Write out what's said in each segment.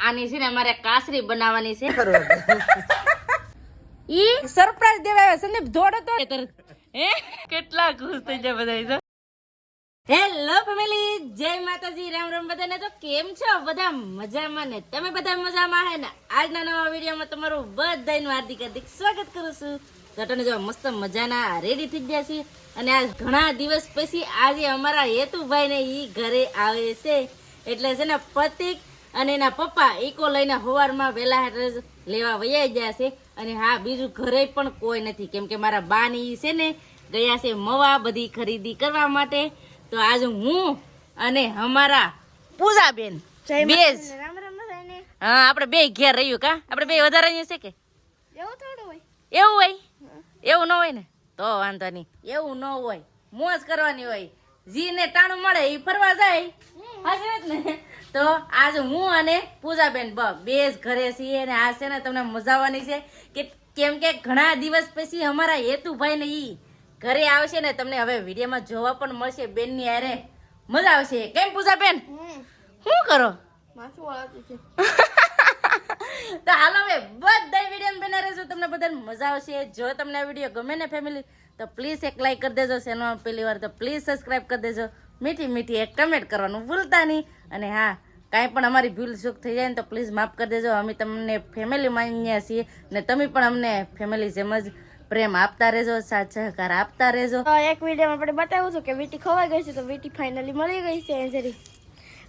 આની છે ને અમારે કાસરી બનાવવાની છે. ઈ સરપ્રાઈઝ દેવાય સંદીપ જોડો તો હે કેટલા ખુશ થઈ જાય બધા. હેલો ફેમિલી, જય માતાજી, રામ રામ બધાને. તો કેમ છો બધા? મજામાં ને? તમે બધા મજામાં હે ને? આજના નવા વિડીયોમાં તમારું બધાનું હાર્દિક હાર્દિક સ્વાગત કરું છું. તો જો મસ્ત મજાના રેડી થઈ ગયા છે અને આ ઘણા દિવસ પછી આજે અમારા હેતુભાઈ ને ઈ ઘરે આવે છે. એટલે છે ને પ્રતિક અને એના પપ્પા ઈકો લઈને સવારમાં વહેલા લેવા વયા ગયા છે. અને હા, બીજું ઘરે પણ કોઈ નથી, કેમ કે મારા બાની છે ને ગયા છે મવા બધી ખરીદી કરવા માટે. તો આજ હું અને અમારા પૂજાબેન બે હા આપણે બે ઘેર રહ્યું. કા આપણે બે વધારે છે કે એવું હોય? એવું ન હોય ને તો વાંધો નહીં. એવું ન હોય, મોજ કરવાની હોય. જીને ટાણું મળે એ ફરવા જાય. હાજર ને? તો આજ હું અને પૂજાબેન બે જ ઘરે છીએ અને આ છે ને તમને મજા આવવાની છે કે કેમ કે ઘણા દિવસ પછી અમારા હેતુભાઈ ને ઈ ઘરે આવશે ને તમને હવે વિડીયોમાં જોવા પણ મળશે. બેન ની હારે મજા આવશે. કેમ પૂજાબેન શું કરો? તો હાલો હવે બધા વિડીયો બના રહેજો, તમને બધાને મજા આવશે. જો તમને આ વિડીયો ગમે ને ફેમિલી તો પ્લીઝ એક લાઈક કરી દેજો. ચેનલ પહેલી વાર તો પ્લીઝ સબસ્ક્રાઇબ કરી દેજો. મીઠી મીઠી એક કમેન્ટ કરવાનું ભૂલતા નહીં. અને હા, કાંઈ પણ અમારી ભૂલ ચૂક થઈ જાય ને તો પ્લીઝ માફ કરી દેજો. અમે તમને ફેમિલી માન્યા છીએ ને તમે પણ અમને ફેમિલી જેમ જ પ્રેમ આપતા રહેજો, સાથ સહકાર આપતા રહેજો. એક વિડીયોમાં આપણે બતાવું છું કે વીટી ખવાઈ ગઈ છે, તો વીટી ફાઇનલી મળી ગઈ છે. જરી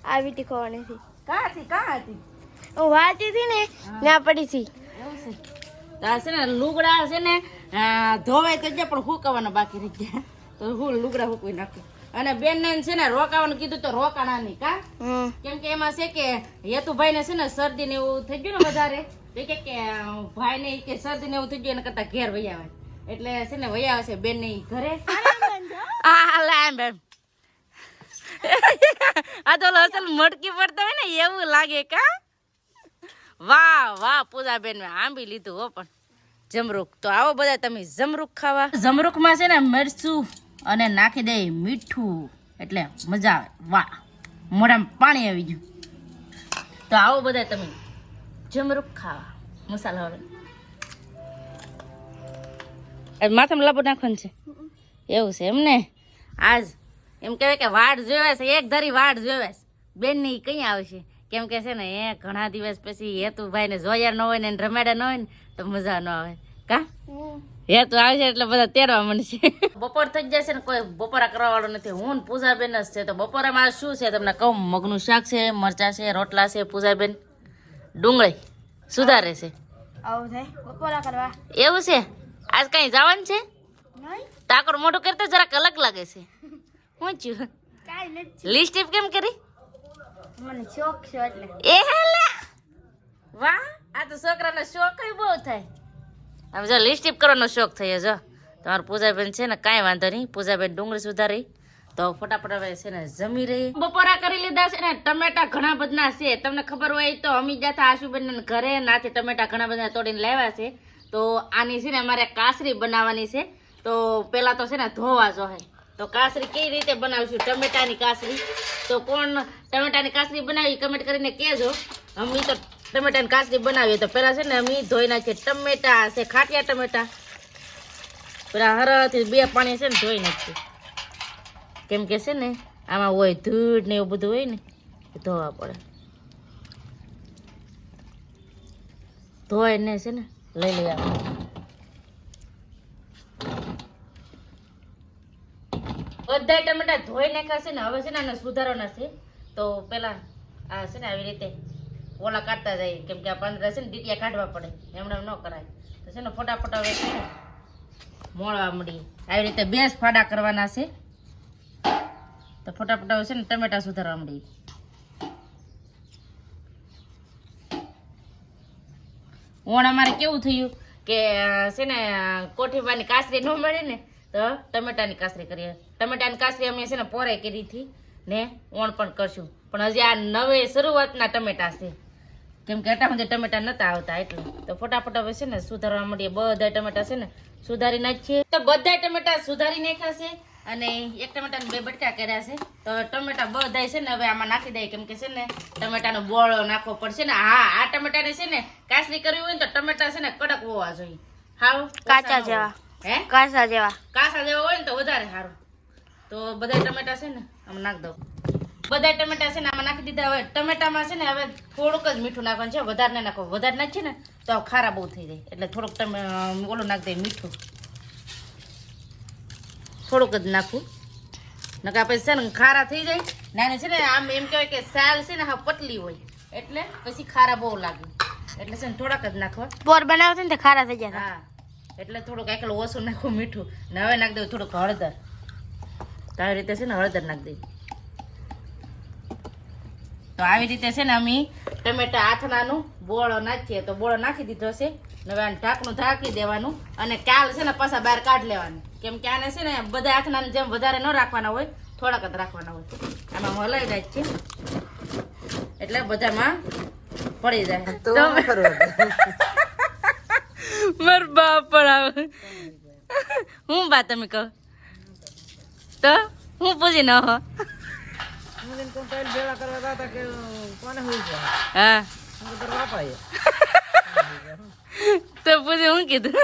આ વીટી ખવાની હતી. કાં હતી હું વાંચી હતી ને ત્યાં પડી હતી. એવું છે? તો છે ને લુગડા છે ને ધોવાઈ તો ગયા પણ હુકવાના બાકી રહી ગયા. તો હું લુગડા હુકવી નાખું. અને બેન ને છે ને રોકાવાનું કીધું તો રોકાણા નહીં. કા કેમ કે એમાં છે કે હેતુભાઈ ને છે ને શરદી ને એવું થઈ ગયું ને વધારે, કે ભાઈ ને કે શરદી ને એવું થઈ ગયું એના કરતા ઘેર વહી આવે. એટલે છે ને વહી આવે છે બેન ને ઘરે. આ તો અસલ મટકી પડતા હોય ને એવું લાગે. કા વાહ વાહ, પૂજાબેન આંબી લીધું હો. પણ જમરૂક તો આવો બધા તમે જમરૂક ખાવા. જમરૂક માં છે ને મરચું અને નાખી દે મીઠું એટલે મજા આવે. વાહ, મોઢામાં પાણી આવી ગયું. તો આવો બધા તમે જમરૂક ખાવા મસાલા વાળો. માથામાં લાંબુ નાખવાનું છે એવું છે એમને? આજ એમ કહેવાય કે વાડ જોવે છે, એક ધારી વાડ જોવે છે. બેન ની કઈ આવશે? કેમ કે છે ને એ ઘણા દિવસ પછી હેતુભાઈ ને જોયા ન હોય ને રમાડા ન હોય ને તો મજા ન આવે. કા હેતુ આવશે એટલે બધા તેડવા મળશે. બપોર થઈ જશે ને કોઈ બપોરા કરવા વાળો નથી. હું ને પૂજાબેન જ છે. તો બપોરામાં શું છે તમને કહું? મગનું શાક છે, મરચા છે, રોટલા છે. પૂજાબેન ડુંગળી સુધારે છે. આવું છે બપોરા કરવા. એવું છે? આજ કઈ જવાનું છે? તાકર મોઢું કરતા જરાક અલગ લાગે છે. શું થયું? લિપસ્ટિક કેમ કરી? મને શોખ છે એટલે. એ હેલા વાહ, આ તો છોકરાનો શોખ બહુ થાય. હવે જો લિપસ્ટિક કરવાનો શોખ થયો. જો તમારું પૂજાબેન છે ને કાંઈ વાંધો નહીં. પૂજાબેન ડુંગળી સુધારી તો ફટાફટ હવે છે ને જમી રહી. બપોરા કરી લીધા છે ને. ટમેટા ઘણા બધા છે, તમને ખબર હોય તો અમી જતા આશુબેન ઘરે નાથી ટમેટા ઘણા બધા તોડીને લાવ્યા છે. તો આની છે ને અમારે કાસરી બનાવવાની છે. તો પેલા તો છે ને ધોવા જોઈએ. તો કાસરી કઈ રીતે બનાવીશું? ટમેટાની કાસરી. તો કોણ ટમેટાની કાસરી બનાવી કમેન્ટ કરીને કહેજો. અમે તો ટમેટાની કાસરી બનાવીએ તો પેલા છે ને અમે ધોઈ નાખીએ. ટમેટા છે ખાટિયા ટમેટા, પેલા હરથી બે પાણી છે ને ધોઈ નાખીએ. કેમ કે છે ને આમાં હોય ધૂળ ને એવું બધું હોય ને ધોવા પડે. ધોઈને છે ને લઈ લઈ આવે. બધા ટમેટા ધોઈ નાખ્યા છે ને. હવે છે ને આને સુધારવાના છે. તો પેલા આ છે ને આવી રીતે ઓલા કાઢતા જાય, કેમ કે આ 15 છે ને ડીટિયા કાઢવા પડે, એમણે ન કરાય. તો છે ને ફટાફટ હવે છે ને મોળવા મળી. આવી રીતે 2 ફાડા કરવાના છે. તો ફટાફટ હવે છે ને ટમેટા સુધારવા મળી. ઓણ અમારે કેવું થયું કે છે ને કોઠીબાની કાસરી ન મળે ને તો ટમેટાની કાસરી કરીએ. ટમેટાની કાસરી અમે છે ને પોરે કરી હતી ને ઓણ પણ કરશું. પણ હજી આ નવે શરૂઆતના ટમેટા છે, કેમ કે આટલા બધા ટમેટા નતા આવતા એટલે. તો ફટાફટ હવે છે ને સુધારવા મળીએ. બધા ટમેટા છે ને સુધારી નાખીએ. તો બધા ટમેટા સુધારી નાખ્યા છે અને એક ટમેટાના 2 બટકા કર્યા છે. તો ટમેટા બધાય છે ને હવે આમાં નાખી દઈએ, કેમ કે છે ને ટમેટાનો બોળો નાખવો પડશે ને. હા, આ ટમેટાને છે ને કાસરી કરવી હોય ને તો ટમેટા છે ને કડક હોવા જોઈએ, હાવ કાચા જેવા. હે કાચા જેવા હોય ને તો વધારે સારું. તો બધા ટમેટા છે ને આમાં નાખ દઉં. બધા ટમેટા છે ને આમાં નાખી દીધા. હવે ટમેટામાં છે ને હવે થોડુંક જ મીઠું નાખવાનું છે, વધારે ના નાખો. વધારે નાખીએ ને તો ખારા બહુ થઈ જાય, એટલે થોડુંક ઓલું નાખી દઈએ મીઠું, થોડુંક જ નાખું. નકા પછી છે ને ખારા થઈ જાય. નાની છે ને આમ એમ કહેવાય કે સાલ છે ને હા પતલી હોય એટલે પછી ખારા બહુ લાગે, એટલે છે ને થોડાક જ નાખવા. બોર બનાવશે ને તો ખારા થઈ જાય. હા, એટલે થોડુંક એકલું ઓછું નાખું મીઠું ને હવે નાખી દઉં થોડુંક હળદર. તો આવી રીતે છે ને હળદર નાખી દઈએ. તો આવી રીતે છે ને અમે ટમેટા આથણાનું બોળો નાખીએ તો બોળો નાખી દીધો છે. હવે આને ઢાંકણું ઢાંકી દેવાનું અને કાલ છે ને પાછા બહાર કાઢી લેવાનું, કેમ કે આને છે ને બધા આથણાની જેમ વધારે ન રાખવાના હોય, થોડાક જ રાખવાના હોય. આમાં હલાઈ જાય છે એટલે બધામાં પડી જાય. માર બાપ પણ આવે હું બા તમે કહો તો હું પૂછી ન હો. હા તો પછી હું કીધું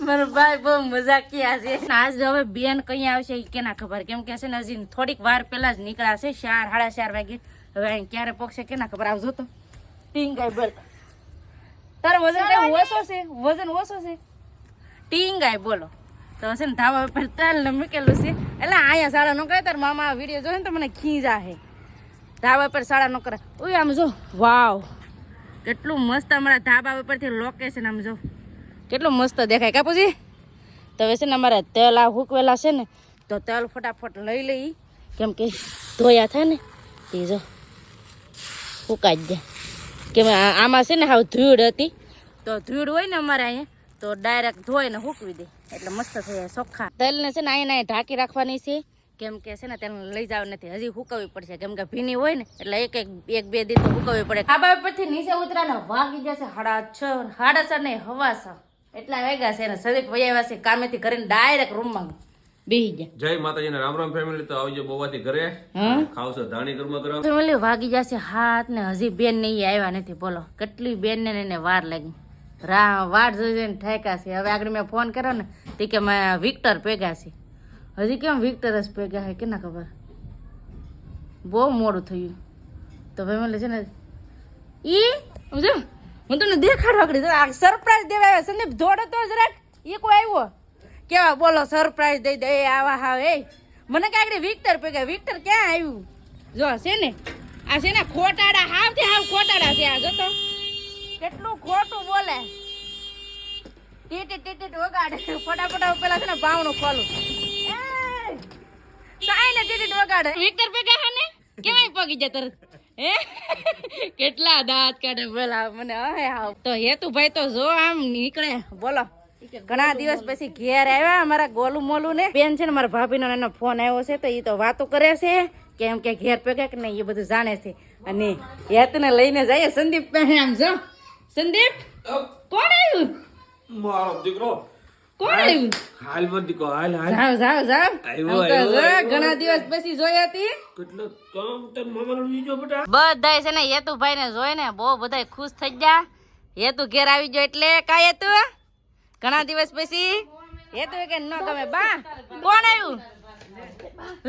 મારો ભાઈ બહુ મજાકિયા છે. આજ હવે બેન કઈ આવશે એ કેના ખબર, કેમ કે છે ને હજી થોડીક વાર પેલા જ નીકળ્યા છે, 4 સાડા 4 વાગે. હવે અહીં ક્યારે પહોંચશે કેના ખબર. આવજો તો ટીંગાઈ બોલ, તારો વજન કઈ ઓછો છે? વજન ઓછો છે ટીંગાઈ બોલો. તો છે ને ધાબા પર તેલ ને મૂકેલું છે, એટલે અહીંયા સાડા નો કરે. તાર મામા વિડીયો જોઈ ને તો મને ખીજા હે. ધાબા પર સાડા નો કરે. ઓય આમ જો, વાવ કેટલું મસ્ત અમારા ધાબા ઉપરથી લોકેશન આમ જો કેટલું મસ્ત દેખાય કાપુજી. તો હવે છે ને અમારે તેલ આ હૂકવેલા છે ને તો તેલ ફટાફટ લઈ લઈ, કેમ કે ધોયા થાય ને તે જો ફૂકાઈ જ જાય. કેમ આમાં છે ને હાવ ધૂળ હતી, તો ધૂળ હોય ને અમારે અહીંયા તો ડાયરેક્ટ ધોઈને હૂકવી દે એટલે મસ્ત થઈ જાય ચોખ્ખા. તેલને છે ને અહીંયા ઢાંકી રાખવાની છે, કેમ કે છે ને તેલ લઈ જવા નથી, હજી હુકવવી પડશે, કેમ કે ભીની હોય ને એટલે એક બે દી તો હુકવવી પડે. ધાબા પરથી નીચે ઉતરાને વાગી જશે 6:30 6:30 ને 6:15 એટલા વાગ્યા છે ને. સદીપ વૈયા છે કામેથી ઘરે ડાયરેક્ટ રૂમમાં બેહી ગયા. જય માતાજી ને રામ રામ ફેમિલી. તો આવજો બવાથી ઘરે ખાવશો ધાણી ગરમા ગરમ. ફેમિલી વાગી જશે 7 ને હજી બેન ને આવ્યા નથી. બોલો કેટલી બેન ને એને વાર લાગી, વાટ જોઈને ઠેકા છે. હવે આગળ મેં ફોન કર્યો ને તે કે મેં વિક્ટર ભેગા છે. હજી કેમ વિક્ટર જ ભેગા છે કે ના ખબર, બહુ મોડું થયું. તો ફેમિલી છે ને જો હું તમને દેખાડો આગળ સરપ્રાઈઝ દેવા આવ્યા. સંદીપ જોડો તો જરાક એ કોઈ આવ્યો કેવા બોલો સરપ્રાઈઝ દઈ દે આવા હાવ. એ મને કે આગળ વિક્ટર ભેગા. વિક્ટર ક્યાં આવ્યું જો છે ને આ છે ને ખોટાડા, હાવ થી હાવ ખોટાડા છે. આ જો તો કેટલું ખોટું બોલે, ટીટી વગાડે. ફટાફટ પેલા છે ને બાવણું ખોલું ને ટીટી વગાડે. વિક્ટર ભેગા હે ને કેવાય પગી જાય તરત. હે કેટલા દાંત કાઢે બોલા મને. હે હાવ તો હેતુભાઈ તો જો આમ નીકળે બોલો. ઘણા દિવસ પછી ઘેર આવ્યા અમારા ગોલું મોલું ને બેન છે ને મારા ભાભીનો એનો ફોન આવ્યો છે તો એ તો વાતો કરે છે કેમ કે ઘેર ભેગા કે નહીં એ બધું જાણે છે. અને હેતને લઈને જઈએ સંદીપ પાસે. આમ જો સંદીપ કોણ આવ્યું? મારો દીકરો કોણ આવ્યું? હાલ મત દીકો હાલ હાલ જાવ જાવ. આવ્યો, આવ્યો. ઘણા દિવસ પછી જોઈ હતી. કેટલો કામ તન મામાનો લીજો બેટા. બધાય છે ને હેતુભાઈ ને જોઈને બહુ બધાય ખુશ થઈ ગયા. હેતુ ઘેર આવી ગયો એટલે કાંઈ હેતુ ઘણા દિવસ પછી હેતુ કે ન ગમે. બા કોણ આવ્યું?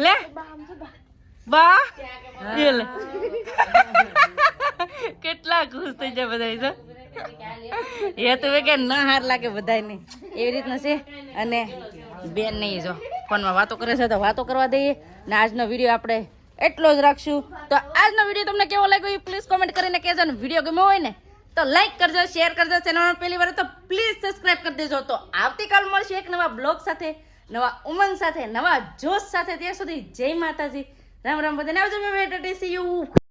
લે બા લે કેટલા ખુશ થઈ જાય બધા. હેતુ કે ના હાર લાગે બધાને એવી રીતના છે. અને બેન નહીં જો ફોનમાં વાતો કરે છે તો વાતો કરવા દઈએ. ને આજનો વિડીયો આપણે એટલો જ રાખશું. તો આજનો વિડીયો તમને કેવો લાગ્યો એ પ્લીઝ કોમેન્ટ કરીને કહેજો. ને વિડીયો ગમ્યો હોય ને તો લાઈક કરજો, શેર કરજો. ચેનલમાં પહેલી વાર તો પ્લીઝ સબસ્ક્રાઇબ કરી દેજો. તો આવતીકાલ મળશે એક નવા બ્લોગ સાથે, નવા ઉમંગ સાથે, નવા જોશ સાથે. ત્યાં સુધી જય માતાજી, રામ રામ બધાને. આવજો. Bye bye, C you.